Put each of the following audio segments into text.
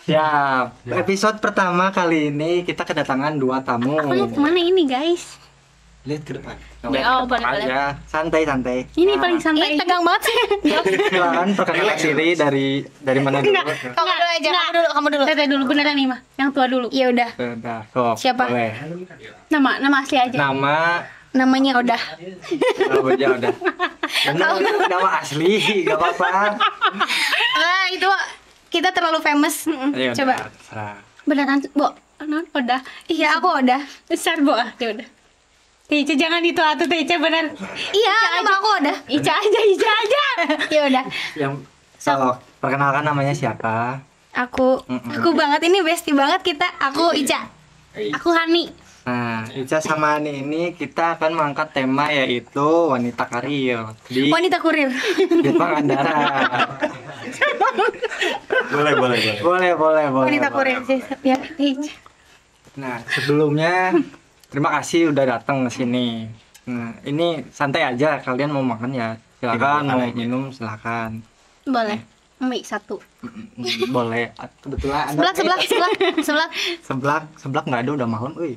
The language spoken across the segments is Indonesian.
Siap. Episode pertama kali ini kita kedatangan dua tamu. Aku lihat kemana ini guys? Lihat ke depan. Ya, boleh, aja. Santai-santai. Ini paling santai. Tegang banget sih. Silakan perkenalkan diri dari mana dulu? Kamu dulu aja, kamu dulu. Teteh dulu beneran nih mah. Yang tua dulu. Ya udah. Sudah, sok. Siapa? Boleh. Nama asli aja. Nama Namanya udah. ya udah. Nama asli, gak apa-apa. Ah, itu kita terlalu famous. Ayo, Coba. udah, terserah. Beneran, Bo. Udah. Iya, aku udah. Besar, Bo. Ya udah. Ica jangan itu atuh Ica bener. Iya, nama aku udah. Ica aja. Ya udah. Yang so, perkenalkan namanya siapa? Aku banget ini bestie banget kita. Aku Ica. Aku Hani. Nah, Ica sama Ani ini kita akan mengangkat tema yaitu wanita karir di Wanita kurir. Pangandaran. Boleh. Boleh. Wanita kurir sih. Ya, Ica. Nah, sebelumnya terima kasih udah datang ke sini. Nah, ini santai aja, kalian mau makan ya silakan, mau minum silakan. Boleh. Mie satu. Boleh. Kebetulan ada seblak nggak ada, udah malam, euy.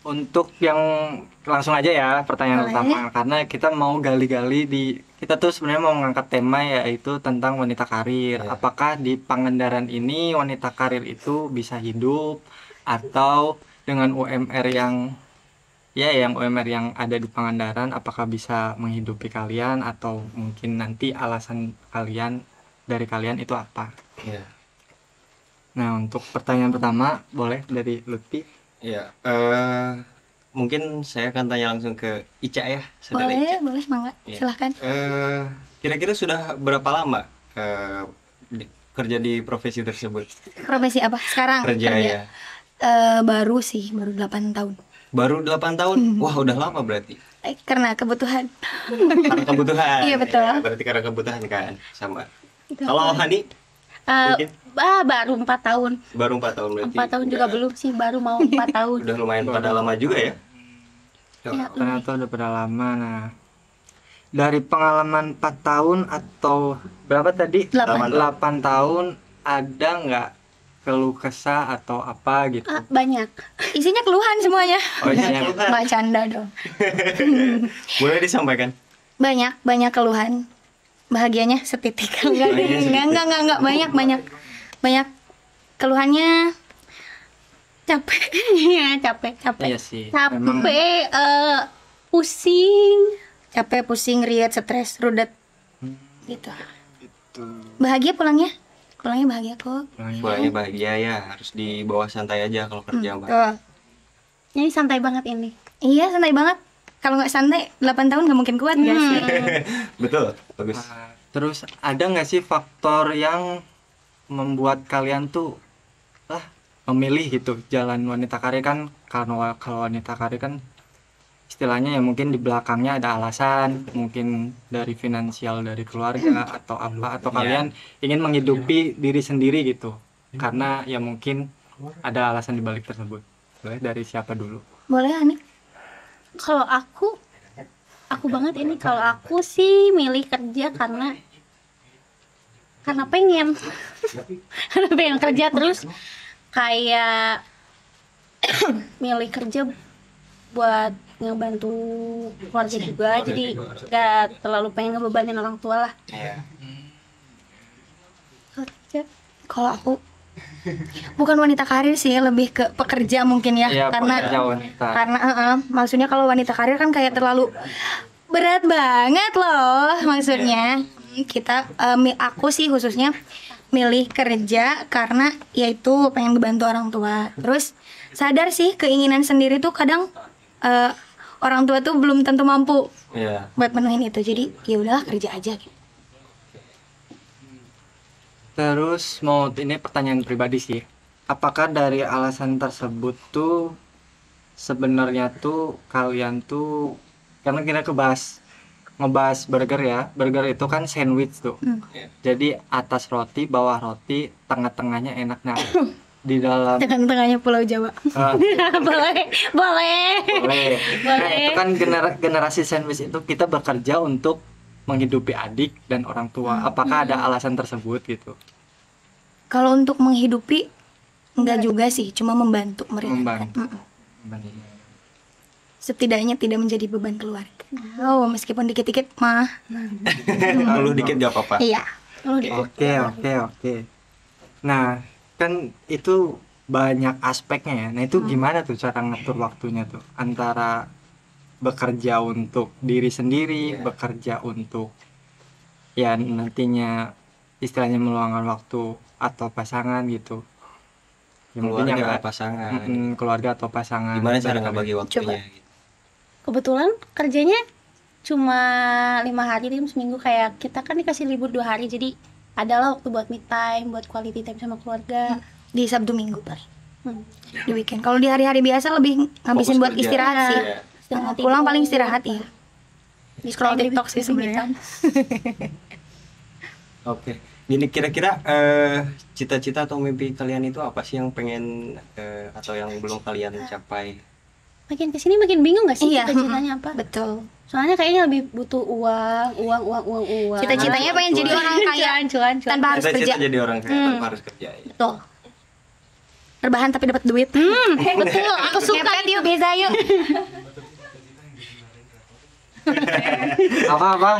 Untuk yang langsung aja ya pertanyaan Boleh. pertama, karena kita mau gali-gali kita tuh sebenarnya mau mengangkat tema yaitu tentang wanita karir. Apakah di Pangandaran ini wanita karir itu bisa hidup atau dengan UMR yang UMR yang ada di Pangandaran apakah bisa menghidupi kalian atau mungkin nanti alasan dari kalian itu apa? Iya. Nah, untuk pertanyaan pertama boleh dari Lutfi. Iya. Mungkin saya akan tanya langsung ke Ica ya, saudara Ica. Boleh, mangga. Iya. Silahkan. Kira-kira sudah berapa lama kerja di profesi tersebut? Profesi apa? Sekarang Kerja ya. Baru 8 tahun. Baru 8 tahun? Wah, udah lama berarti. Karena kebutuhan. Karena kebutuhan. Iya, betul. Ya, berarti karena kebutuhan kan, sama. Kalau Hani? Mungkin? Baru 4 tahun. Baru 4 tahun berarti. 4 tahun juga belum sih, baru mau 4 tahun. Udah lumayan pada lama juga ya. Ya, Ternyata udah pada lama. Nah, dari pengalaman 4 tahun atau berapa tadi? 8 tahun ada nggak keluh kesah atau apa gitu? banyak. Isinya keluhan semuanya. Oh iya, Nggak canda dong. Boleh disampaikan? Banyak keluhan. Bahagianya setitik. Enggak, banyak keluhannya. Capek. Iya, capek. iya sih. Memang Capek, pusing. Capek, pusing, riet, stres, rudet. Gitu. itu Bahagia pulangnya bahagia kok. Pulangnya bahagia ya, harus di bawah santai aja kalau kerja, Mbak. Tuh. Ini santai banget ini. Iya, santai banget. Kalau nggak santai 8 tahun nggak mungkin kuat guys. Betul, bagus. Terus ada nggak sih faktor yang membuat kalian tuh memilih gitu jalan wanita karir kan? Karena kalau wanita karir kan istilahnya ya mungkin di belakangnya ada alasan, mungkin dari finansial dari keluarga atau apa, atau kalian ingin menghidupi diri sendiri gitu karena ya mungkin ada alasan di balik tersebut. Boleh dari siapa dulu? Boleh Ani? Kalau aku banget ini, kalau aku sih milih kerja karena pengen kerja terus, kayak milih kerja buat ngebantu keluarga juga, jadi gak terlalu pengen ngebebanin orang tua lah. Iya. Kalau aku bukan wanita karir sih, lebih ke pekerja mungkin ya, Iya, karena pekerja wanita. maksudnya kalau wanita karir kan kayak terlalu berat banget loh maksudnya. Aku sih khususnya milih kerja karena yaitu pengen ngebantu orang tua. Terus sadar sih keinginan sendiri tuh kadang orang tua tuh belum tentu mampu Iya. buat menuhin itu, jadi ya udahlah kerja aja gitu. Terus mau ini pertanyaan pribadi sih. Apakah dari alasan tersebut tuh sebenarnya tuh kalian tuh karena kita ngebahas burger ya. Burger itu kan sandwich tuh. Jadi atas roti, bawah roti, tengah-tengahnya enak. Nah, di dalam Tengah-tengahnya Pulau Jawa. boleh. Nah, itu kan generasi sandwich itu kita bekerja untuk menghidupi adik dan orang tua. Apakah ada alasan tersebut gitu? Kalau untuk menghidupi enggak juga sih, cuma membantu meringankan. Membantu. Setidaknya tidak menjadi beban keluarga. Oh, meskipun dikit-dikit mah. Kalau dikit gak apa-apa. Iya. Oke. Nah, kan itu banyak aspeknya ya. Nah, itu gimana tuh cara ngatur waktunya tuh antara bekerja untuk diri sendiri, bekerja untuk ya nantinya istilahnya meluangkan waktu atau pasangan gitu. Ya, mungkin yang Keluarga, pasangan. keluarga atau pasangan. Gimana cara ngebagi waktunya? Gitu. Kebetulan kerjanya cuma 5 hari dalam seminggu, kayak kita kan dikasih libur 2 hari, jadi adalah waktu buat me time, buat quality time sama keluarga. Di Sabtu Minggu paling. Hmm. Di weekend. Kalau di hari-hari biasa lebih ngabisin Fokus buat kerja. istirahat sih. Iya. Istirahat Pulang tidur. paling istirahat ya. Di Scroll TikTok sih sebenarnya. Oke. Jadi kira-kira cita-cita atau mimpi kalian itu apa sih yang pengen atau yang belum kalian capai? Makin kesini makin bingung gak sih Iya. cita-citanya apa? Betul. Soalnya kayaknya lebih butuh uang. Cita-citanya pengen jadi orang kaya cuan. tanpa harus kerja. Cita-cita jadi orang kaya tanpa harus kerja. Ya. Betul. Rebahan tapi dapat duit. Betul, aku suka Ngepet yuk, bisa yuk. Apa?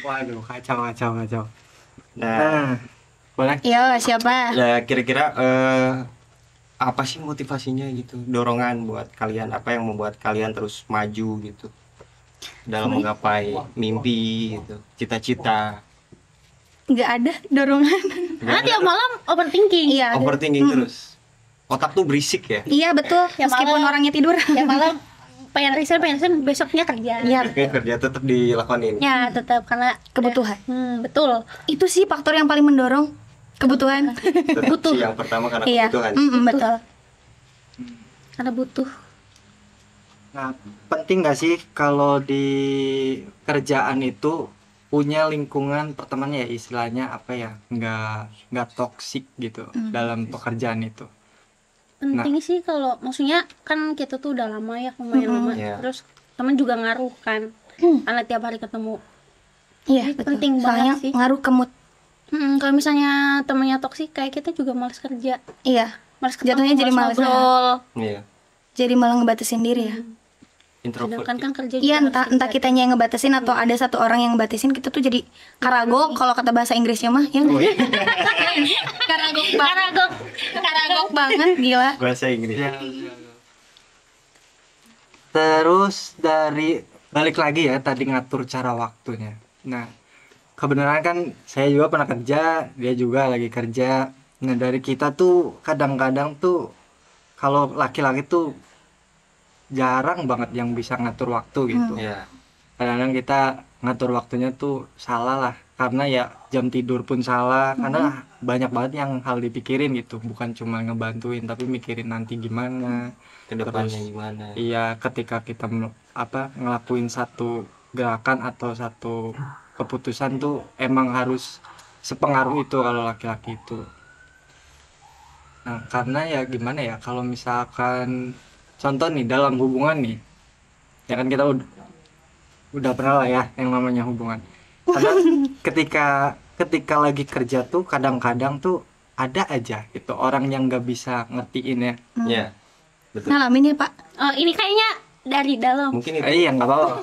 Waduh, kacau. Nah, Boleh? Yo, siapa? ya kira-kira apa sih motivasinya gitu, dorongan buat kalian, apa yang membuat kalian terus maju gitu dalam menggapai mimpi gitu, cita-cita? Nggak ada dorongan. Karena tiap malam overthinking. Iya. Overthinking terus, otak tuh berisik ya. Iya betul. Ya, Meskipun malah. orangnya tidur. Tiap malam pengen resign, besoknya kerja. Iya. Kerja tetap dilakonin. Ya tetap karena Kebutuhan. betul. Itu sih faktor yang paling mendorong. Kebutuhan. Tetap sih yang pertama karena Iya. kebutuhan. Betul. Karena butuh. Nah, penting gak sih kalau di kerjaan itu punya lingkungan pertemanan ya, istilahnya apa ya, nggak toksik gitu dalam pekerjaan itu. Penting sih, kalau maksudnya kan kita tuh udah lama ya, lumayan lama. Iya. Terus teman juga ngaruh kan. Karena tiap hari ketemu. Iya, Jadi betul. penting Soalnya banget sih. ngaruh ke mood. Kalau misalnya temennya toksik, kayak kita juga malas kerja. Iya. Malas Jatuhnya jadi malas ngobrol. Iya. Jadi malah ngebatasin diri ya. Introvert. Sedangkan kan kerja Iya, juga entah kitanya yang ngebatasin atau ada satu orang yang ngebatasin, kita tuh jadi karagok kalau kata bahasa Inggrisnya mah ya. Karagok banget gila. Bahasa Inggris. Terus dari balik lagi ya tadi ngatur cara waktunya. Nah, kebenaran kan saya juga pernah kerja, dia juga lagi kerja. Nah, dari kita tuh kadang-kadang tuh kalau laki-laki tuh jarang banget yang bisa ngatur waktu gitu. Iya. Kadang-kadang kita ngatur waktunya tuh salah lah, karena ya jam tidur pun salah, karena banyak banget yang hal dipikirin gitu, bukan cuma ngebantuin tapi mikirin nanti gimana. Kedepannya Terus, gimana? Iya, ketika kita ngelakuin satu gerakan atau satu keputusan tuh emang harus sepengaruh itu kalau laki-laki itu. Nah, karena ya gimana ya, kalau misalkan contoh nih dalam hubungan nih, ya kan kita udah pernah lah ya yang namanya hubungan. Karena ketika lagi kerja tuh kadang-kadang tuh ada aja gitu orang yang nggak bisa ngertiin ya. Iya. Betul. Ngalamin ya, Pak. ini kayaknya dari dalam. Mungkin itu Iya nggak apa-apa.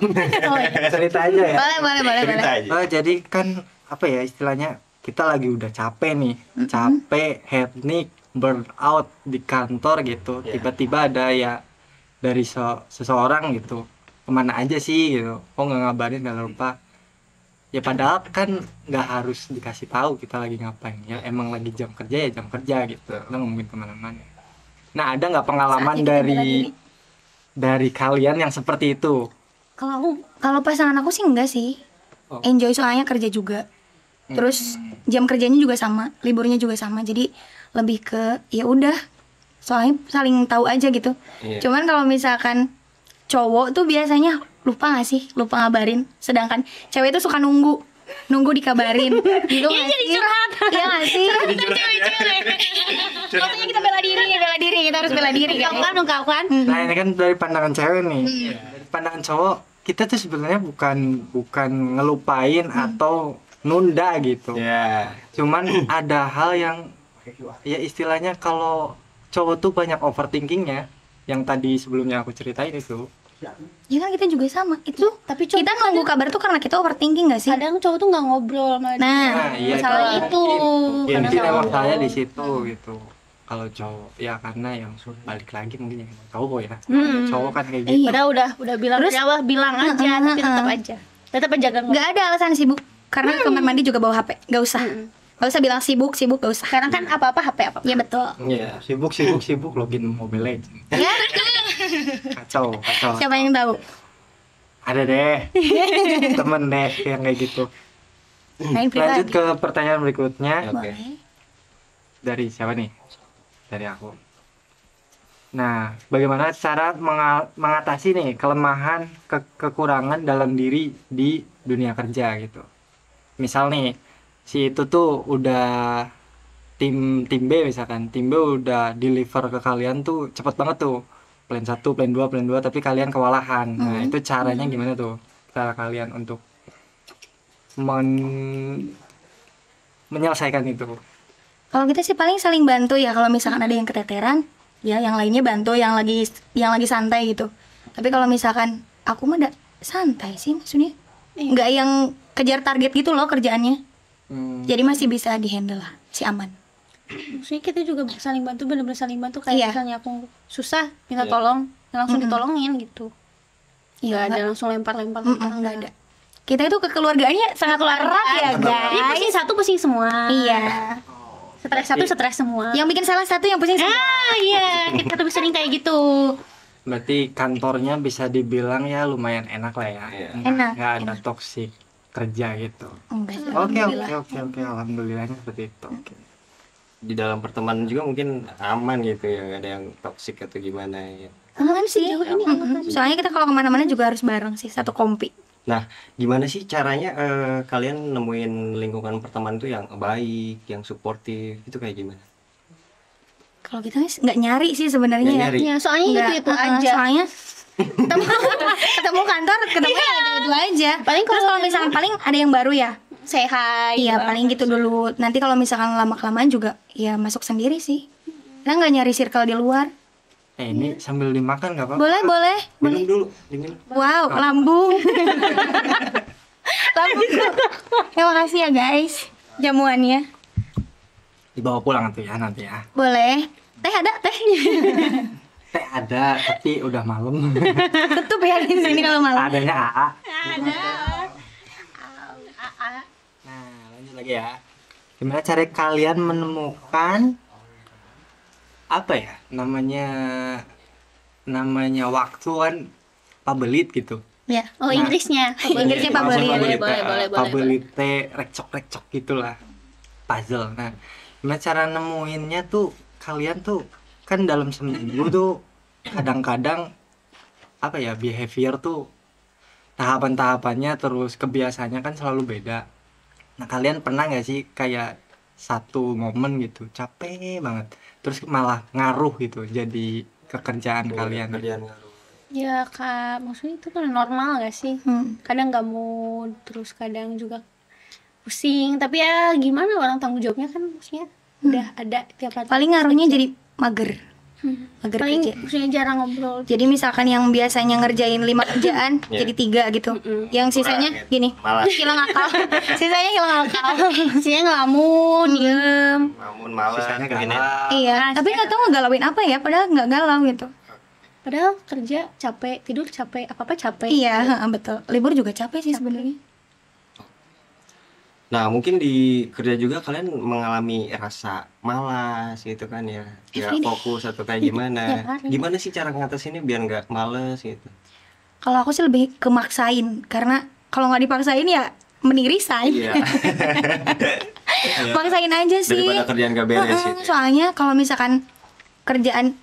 Cerita aja ya. Boleh. cerita aja. Jadi kan apa ya istilahnya, kita lagi udah capek nih, capek, headache, burnout di kantor gitu. Yeah. Tiba-tiba ada ya dari seseorang gitu, kemana aja sih gitu, kok nggak ngabarin, nggak lupa. Ya padahal kan nggak harus dikasih tahu kita lagi ngapain, ya emang lagi jam kerja ya jam kerja gitu, kita ngomongin kemana-mana. Nah, ada nggak pengalaman dari kalian yang seperti itu? Kalau pasangan aku sih enggak sih. Oh. Enjoy soalnya kerja juga. Terus jam kerjanya juga sama, liburnya juga sama. Jadi lebih ke ya udah, soalnya saling tahu aja gitu. Iya. Cuman kalau misalkan cowok tuh biasanya lupa gak sih, lupa ngabarin. Sedangkan cewek tuh suka nunggu dikabarin. Gitu nggak sih? Iya nggak sih? Makanya kita bela diri, kita harus bela diri kan. Ungkapkan. Nah, ini kan dari pandangan cewek nih. Dari pandangan cowok, kita tuh sebenarnya bukan ngelupain atau nunda gitu. Ya. Cuman ada hal yang ya istilahnya kalau cowok tuh banyak overthinkingnya, yang tadi sebelumnya aku ceritain itu. Ya kan kita juga sama. Itu Tapi cowok kita nunggu kabar tuh karena kita overthinking gak sih? kadang cowok tuh nggak ngobrol sama dia. Nah, iya, masalah itu. Ya, Kadang mungkin nggak emang ngobrol. saya di situ gitu. Kalau cowok ya karena yang balik lagi mungkin yang cowok ya. Cowok kan kayak gitu. Iya. Udah bilang Terus- dari awal, bilang aja, tapi tetap aja. Tetap aja gak ngobrol. nggak ada alasan sibuk karena kamar mandi juga bawa HP. Gak usah. Gak usah bilang sibuk gak usah. Sekarang kan apa-apa HP apa. Ya betul. Iya. Sibuk login Mobile Legends. Ya, Kacau. siapa yang tahu? Ada deh. Temen deh yang kayak gitu. Main pribadi. Lanjut ke pertanyaan berikutnya. Oke. Boleh. Dari siapa nih? Dari aku. Nah, bagaimana cara mengatasi nih kelemahan, kekurangan dalam diri di dunia kerja gitu. Misal nih, si itu tuh udah tim B misalkan, tim B udah deliver ke kalian tuh cepet banget tuh. Plan 1, plan 2, tapi kalian kewalahan. Nah, itu caranya gimana tuh? Cara kalian untuk menyelesaikan itu. Kalau kita sih paling saling bantu ya. Kalau misalkan ada yang keteteran, ya yang lainnya bantu yang lagi santai gitu. Tapi kalau misalkan aku mah santai sih maksudnya. Nggak yang kejar target gitu loh kerjaannya. Jadi masih bisa dihandle lah, si aman. Maksudnya kita juga saling bantu, bener-bener saling bantu. Kayak Iya. misalnya aku susah, minta Iya. tolong, ya langsung ditolongin gitu. Iya, Nggak ada langsung lempar-lempar. nggak ada. Kita itu kekeluargaannya sangat erat ya Jadi pusing guys. satu, pusing semua. Iya. Stres satu, stres semua. Yang bikin salah satu yang pusing semua. Iya, kita lebih sering kayak gitu. Berarti kantornya bisa dibilang ya lumayan enak lah ya. Iya. Enak, Nggak ada toksik kerja gitu. Enggak sih. Oke. Alhamdulillahnya seperti itu. Di dalam pertemanan juga mungkin aman gitu ya, nggak ada yang toksik atau gimana ya. Aman sih. Sejauh ini Soalnya kita kalau kemana-mana juga harus bareng sih, satu kompi. Nah, gimana sih caranya kalian nemuin lingkungan pertemanan tuh yang baik, yang suportif, itu kayak gimana? Kalau kita nggak nyari sih sebenarnya Nggak ya. nyari. Ya, soalnya Nggak, itu aja. Soalnya ketemu kantor, ketemu ya itu aja. Paling Terus kalau kalau misalkan paling ada yang baru ya. Say hi. Iya, paling gitu dulu. Nanti kalau misalkan lama-kelamaan juga ya masuk sendiri sih. Kita nggak nyari circle di luar. Ini sambil dimakan nggak apa-apa? Boleh. Minum dulu, diminum. Wow, lambung. Lambung. Terima kasih ya guys. Jamuannya. Dibawa pulang tuh ya nanti ya. Boleh. Teh ada teh. Teh ada, tapi udah malam. Tutup ya di sini kalau malam. Adanya AA. Nah, lanjut lagi ya. Gimana cara kalian menemukan apa ya namanya waktu kan pabelit gitu. Ya. Oh, Inggrisnya. Inggrisnya pabelit. Boleh. Pabelit recok-recok gitulah. Puzzle. Nah, gimana cara nemuinnya tuh kalian tuh kan dalam seminggu tuh kadang-kadang apa ya behavior tuh tahapan-tahapannya terus kebiasaannya kan selalu beda. Nah, kalian pernah nggak sih kayak satu momen gitu capek banget terus malah ngaruh gitu jadi kekerjaan kalian? Kerjaan ngaruh. Ya kak, maksudnya itu kan normal gak sih? Kadang gak mood, terus kadang juga pusing. Tapi ya gimana, orang tanggung jawabnya kan maksudnya udah ada tiap hari. Paling ngaruhnya jadi mager. Mager Paling kerja. maksudnya jarang ngobrol. Jadi misalkan yang biasanya ngerjain 5 kerjaan Iya. jadi 3 gitu. Yang sisanya Kurang, gini, malas. hilang akal. Sisanya hilang akal. Maksudnya ngelamun, diem. Namun malah Sisanya gini. galak. Iya, tapi nggak tahu ngegalauin apa ya, padahal nggak galau gitu. Padahal kerja capek, tidur capek, apa-apa capek. Iya, betul. Libur juga capek sih sebenarnya. Nah, mungkin di kerja juga kalian mengalami rasa malas gitu kan ya. Ya Everyday. fokus atau kayak gimana. Tiap hari. Gimana sih cara ngatasinnya biar nggak males gitu? Kalau aku sih lebih ke maksain, karena kalau nggak dipaksain ya mending resign. Iya. Maksain aja sih. Daripada kerjaan gak beres gitu. Soalnya kalau misalkan kerjaan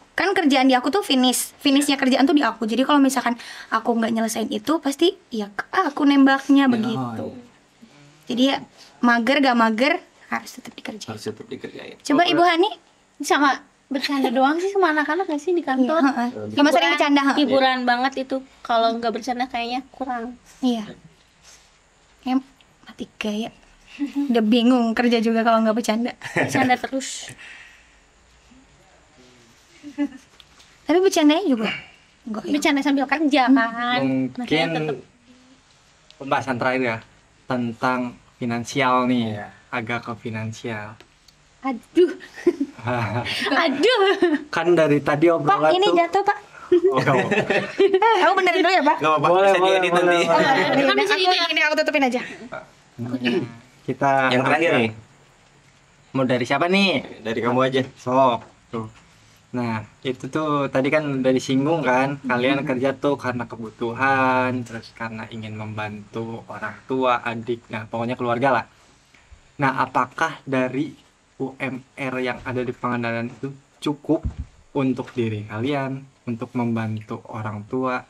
di aku tuh finishnya kerjaan tuh di aku. Jadi kalau misalkan aku nggak nyelesain itu pasti ya aku nembaknya begitu. Jadi ya mager gak mager harus tetap dikerjain. Harus tetap dikerjain. Coba Ibu Hani. Sama bercanda doang sih sama anak-anak gak sih di kantor? Cuma sering bercanda. Hiburan banget itu. Kalau nggak bercanda kayaknya kurang. Iya. Kayak mati gaya. Udah bingung kerja juga kalau nggak bercanda. Bercanda terus. Tapi bercandanya juga enggak ya. Bercanda sambil kerja kan. Mungkin Makanya tetep pembahasan terakhir ya tentang finansial nih, Iya. agak ke finansial. aduh. Aduh. Kan dari tadi Pak, obrolan ini tuh jatuh, Pak. Oh, nggak mau. Aku benerin dulu ya, Pak. Gak apa-apa, Boleh, bisa boleh, diedit boleh, nanti. boleh. Kan bisa Aku ini ini aku tutupin aja. Kita Yang terakhir nih, mau dari siapa nih? dari kamu aja. Sok tuh. Nah, itu tuh tadi kan udah disinggung kan, kalian kerja tuh karena kebutuhan, terus karena ingin membantu orang tua, adik, nah pokoknya keluarga lah. Nah, apakah dari UMR yang ada di Pangandaran itu cukup untuk diri kalian, untuk membantu orang tua,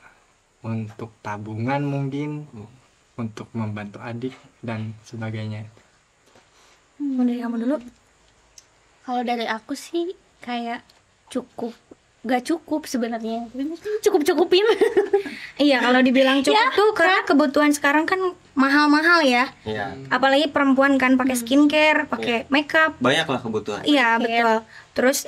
untuk tabungan mungkin, untuk membantu adik dan sebagainya? Mau dari kamu dulu. Kalau dari aku sih kayak cukup, gak cukup sebenarnya, tapi mungkin cukup-cukupin. Iya, kalau dibilang cukup tuh karena kebutuhan sekarang kan mahal-mahal ya. Iya. Apalagi perempuan kan pakai skincare, pakai makeup. Banyak lah kebutuhan. Iya, betul. Terus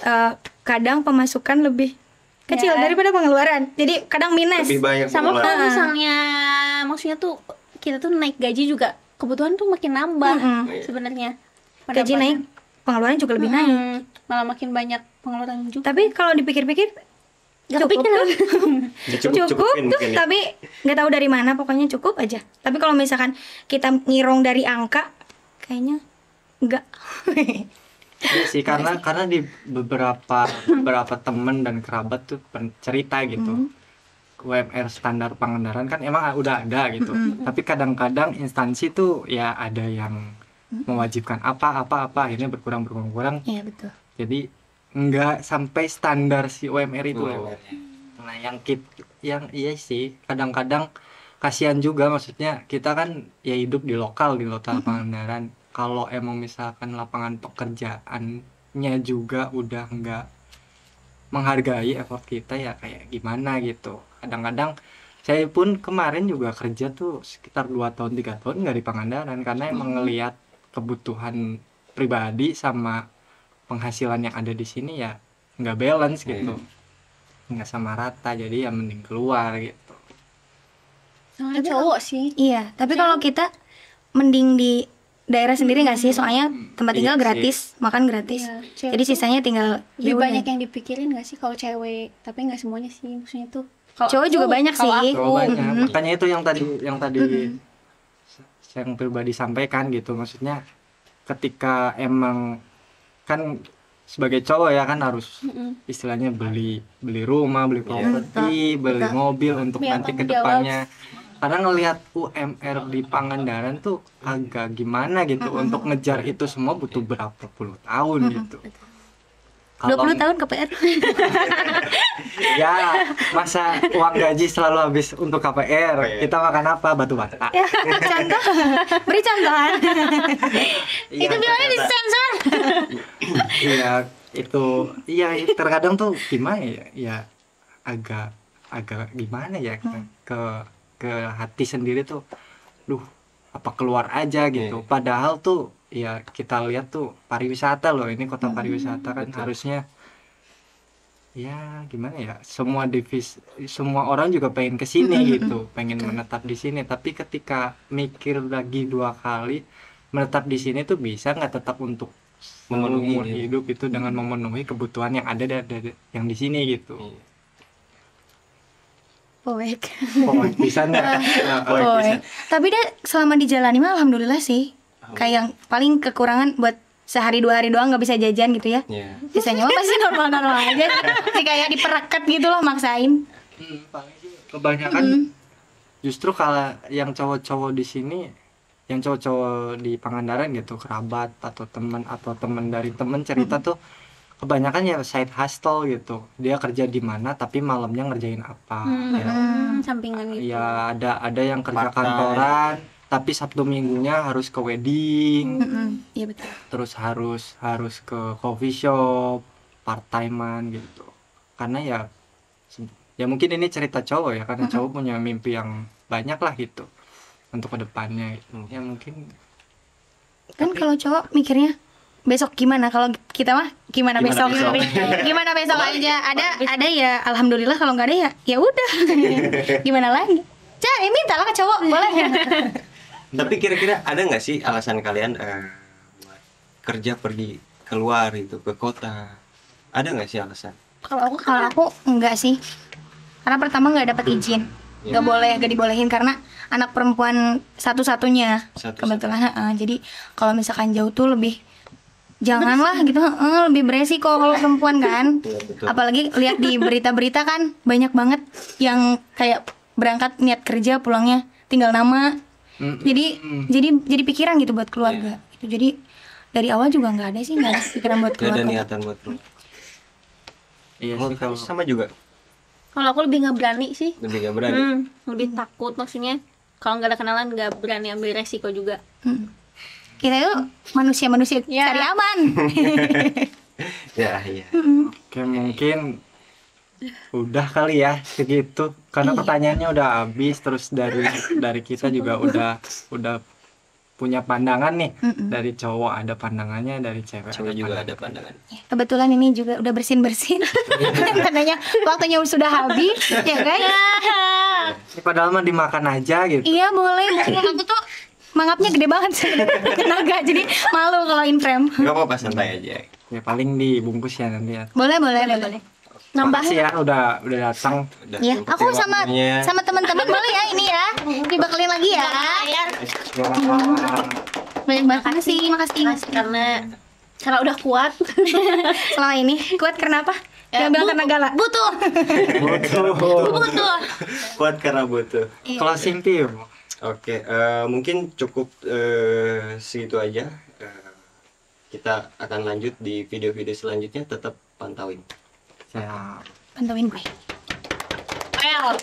kadang pemasukan lebih kecil Ya. daripada pengeluaran. Jadi kadang minus. Lebih banyak Sama pengeluaran. kalau misalnya maksudnya tuh kita tuh naik gaji juga, kebutuhan tuh makin nambah sebenarnya. Gaji naik, pengeluaran juga lebih naik. Malah makin banyak pengeluaran juga. Tapi kalau dipikir-pikir Gak cukup kepikiran. tuh. Ya, Cukup cukupin tuh, mungkin ya. tapi nggak tahu dari mana, pokoknya cukup aja. Tapi kalau misalkan kita ngirong dari angka, kayaknya enggak. Iya sih, karena di beberapa temen dan kerabat tuh cerita gitu. UMR standar Pangandaran kan emang udah ada gitu. Tapi kadang-kadang instansi tuh ya ada yang mewajibkan apa akhirnya berkurang. Iya betul. Jadi nggak sampai standar si UMR itu. UMR. Nah, yang iya sih, kadang-kadang kasihan juga, maksudnya kita kan ya hidup di lokal Pangandaran. Kalau emang misalkan lapangan pekerjaannya juga udah nggak menghargai effort kita, ya kayak gimana gitu. Kadang-kadang saya pun kemarin juga kerja tuh sekitar 2 tahun 3 tahun nggak di Pangandaran karena emang ngelihat kebutuhan pribadi sama penghasilan yang ada di sini ya nggak balance gitu, nggak sama rata, jadi ya mending keluar gitu. Sama cowok sih. Iya, tapi kalau kita mending di daerah sendiri nggak sih? Soalnya tempat tinggal Iya sih. gratis, makan gratis. Iya, cewek Jadi tuh sisanya tinggal Lebih ya banyak udah. yang dipikirin gak sih kalau cewek, tapi nggak semuanya sih, maksudnya tuh. Kalau Cowok juga banyak kalau sih. aku, Terlalu banyak. Makanya itu yang tadi yang pribadi sampaikan gitu, maksudnya ketika emang kan sebagai cowok ya kan harus istilahnya beli rumah, beli properti, beli mobil untuk Biar nanti ke tanggung jawab. depannya. Karena ngelihat UMR di Pangandaran tuh agak gimana gitu, untuk ngejar itu semua butuh berapa puluh tahun gitu. 20 tahun KPR. Ya, masa uang gaji selalu habis untuk KPR. Oh, iya. Kita makan apa? Batu bata. Ya, contoh. Beri contohan. Iya, Itu bilangnya disensor. Iya, itu iya terkadang tuh gimana ya? Ya agak gimana ya, ke hati sendiri tuh, duh, apa keluar aja gitu. Padahal tuh ya kita lihat tuh pariwisata loh, ini kota pariwisata kan harusnya ya gimana ya, semua orang juga pengen ke sini gitu, pengen menetap di sini, tapi ketika mikir lagi 2 kali, menetap di sini tuh bisa nggak tetap untuk Memenuhi umur hidup itu dengan memenuhi kebutuhan yang ada dari yang di sini gitu. Poek. Pokoknya bisa nggak? Poek. Tapi dia selama dijalani mah alhamdulillah sih. Kayak yang paling kekurangan buat sehari 2 hari doang nggak bisa jajan gitu ya. Iya. Sisanya mah masih normal-normal aja. Sih kayak dipereket gitu loh, maksain. Paling sih kebanyakan justru kalau yang cowok-cowok di sini, yang cowok-cowok di Pangandaran gitu, kerabat atau teman dari teman cerita tuh kebanyakan ya side hustle gitu. Dia kerja di mana tapi malamnya ngerjain apa. Ya, sampingan gitu. ya ada yang kerja Part-time. kantoran tapi Sabtu Minggunya harus ke wedding. Iya betul. Terus harus ke coffee shop, part-timean gitu. Karena ya mungkin ini cerita cowok ya, karena cowok punya mimpi yang banyak lah gitu untuk kedepannya gitu. Ya mungkin Kan kalau cowok mikirnya besok gimana, kalau kita mah gimana, Gimana besok, besok? gimana besok aja. Ada ya alhamdulillah, kalau nggak ada ya ya udah. Gimana lagi, minta lah ke cowok boleh. Tapi kira-kira ada nggak sih alasan kalian buat kerja pergi keluar itu ke kota? Ada nggak sih alasan? Kalau aku enggak sih, karena pertama nggak dapat izin, nggak dibolehin karena anak perempuan satu-satunya kebetulan. Jadi kalau misalkan jauh tuh lebih janganlah gitu, lebih beresiko kalau perempuan kan. Betul. Apalagi lihat di berita-berita kan banyak banget yang kayak berangkat niat kerja pulangnya tinggal nama. Jadi pikiran gitu buat keluarga. Itu jadi dari awal juga nggak ada pikiran buat Gak ada keluarga. niatan buat keluar. Iya sih kalau Sama juga, Kalau aku lebih nggak berani sih. lebih gak berani. Lebih takut, maksudnya kalau nggak ada kenalan nggak berani ambil resiko juga. Kita itu manusia Ya. cari aman. Ya, iya. Oke, mungkin udah kali ya segitu karena pertanyaannya udah habis, terus dari kita juga udah punya pandangan nih. Dari cowok ada pandangannya, dari cewek Cewek juga ada pandangan. pandangan. Kebetulan ini juga udah bersin-bersin. Katanya waktunya sudah habis, ya guys. Ini padahal mah dimakan aja gitu. Iya boleh. Aku tuh mangapnya gede banget sih. Tenaga, jadi malu kalau in frame. Gak apa-apa, santai aja. Ya paling dibungkus ya nanti ya. Boleh. Makasih ya udah datang. Udah, Ya, jemput aku ya waktunya. sama teman-teman boleh ya ini ya. Dibakalin lagi ya. Banyak banget makasih. Karena udah kuat. Selama ini kuat karena apa? Jangan bilang karena galak. Butuh. Kuat karena butuh. Closing view. Oke, mungkin cukup segitu aja. Kita akan lanjut di video-video selanjutnya. Tetap pantauin. Saya Pantauin gue. Well.